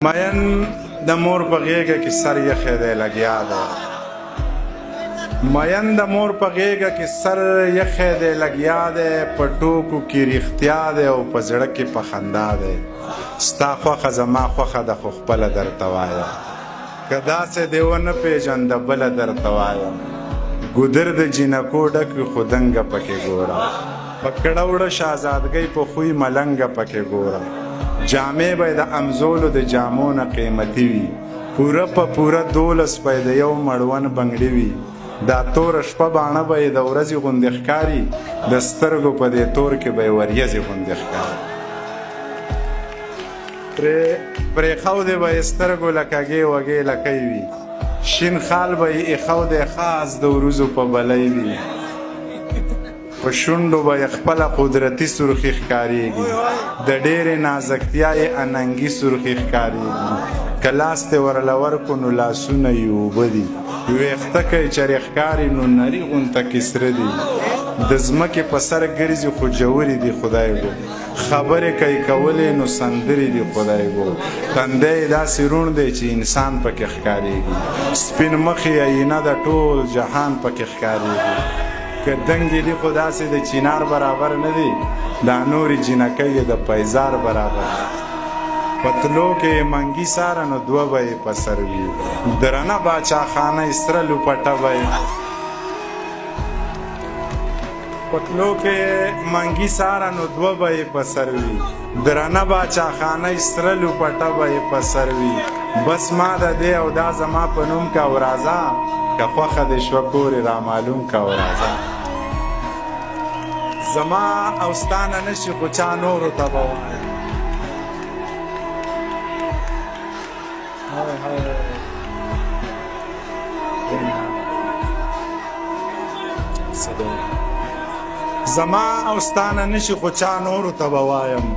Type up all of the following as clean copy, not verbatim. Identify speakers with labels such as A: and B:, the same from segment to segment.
A: مین د مور په غېږه کې سر یخی دی لګیا دی مین د مور په غېږه کې سر یخی دی لګیا دی په ټوکو کې رښتیا دی او په زړه کې په خندا دی ستا خوښه زما خوښه ده خو خپله درته وایم که داسې دې ونه پېژنده بله درته وایم ګودر د جینکو ډک وي خو دنګه پکې ګوره په کړه وړه شهزادګۍ په خوی ملنګه پکې ګوره جامې به د امزولو د جامو نه قیمتي وي پوره په پوره 12 پی د یو مړون بنګړي وي دا توره شپه باڼه به یې د ورځې غوندې ښکاري د سترګو په دې تور کې به یې وریځې غوندې ښکاري پرېښودې به یې سترګو لکږې وږې لکۍ وي شین خال به یې ایښودی خاص د وروځو په بلۍ وي په شونډو به یې خپله قدرتي سرخي ښکارېږي د ډېرې نازکتیا یې اننګي سرخي ښکارېږي که لاس دې ورله ورکړو نو لاسونه یې اوبه دي ویښته که یې چرې ښکاري نو نري غونته کې سره دي د ځمکې په سر ګرځي خو جوړې دي خدای ګو خبرې که یې کولې نو سندرې دي خدای ګو تندی یې داسې روڼ دی چې انسان پکې ښکارېږي سپین مخ یې آینه د ټول جهان پکې ښکارېږي که دنګې دي خو داسې د چینار برابر نه دي دا نورې جینکۍ د پیزار برابر پتلو کې یې منګي ساره نو دوه به یې په سر وي درنه باچاخانه یې سره لوپټه به یې پتلو کې منګي ساره نو دوه به یې په سر وي درنه باچاخانه یې سره لوپټه به یې په سر وي بس ما د دې او دا زما په نوم که ورازه که خوښه دې شوه کورې رامعلوم که ورازه زما او ستا نه نشي خو چا نورو ته به وایم زما او ستا نه نشي خو چا نورو ته به وایم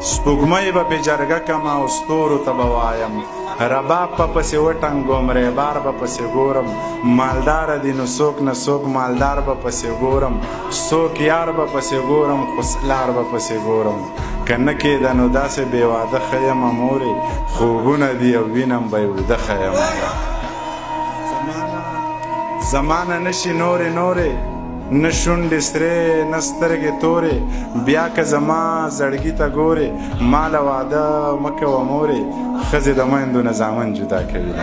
A: سپوږمۍ به پې جرګه کمه او ستورو ته به وایم رباب په پسې وټنګوم ریبار به پسې ګورم مالداره دي نو څوک نه څوک مالدار به پسې ګورم څوک یار به پسې ګورم خو لار به پسې ګورم که نه کېده نو داسې بې واده ښه یمه مورې خوبونه دي او وینم به یې وده ښه یمه زمانه نشي نورې نه شونډې سرې نه سترګې تورې بیا که زما زړګي ته ګورې ما له واده مه کوه مورې ښځې د میندو نه زامن جدا کوي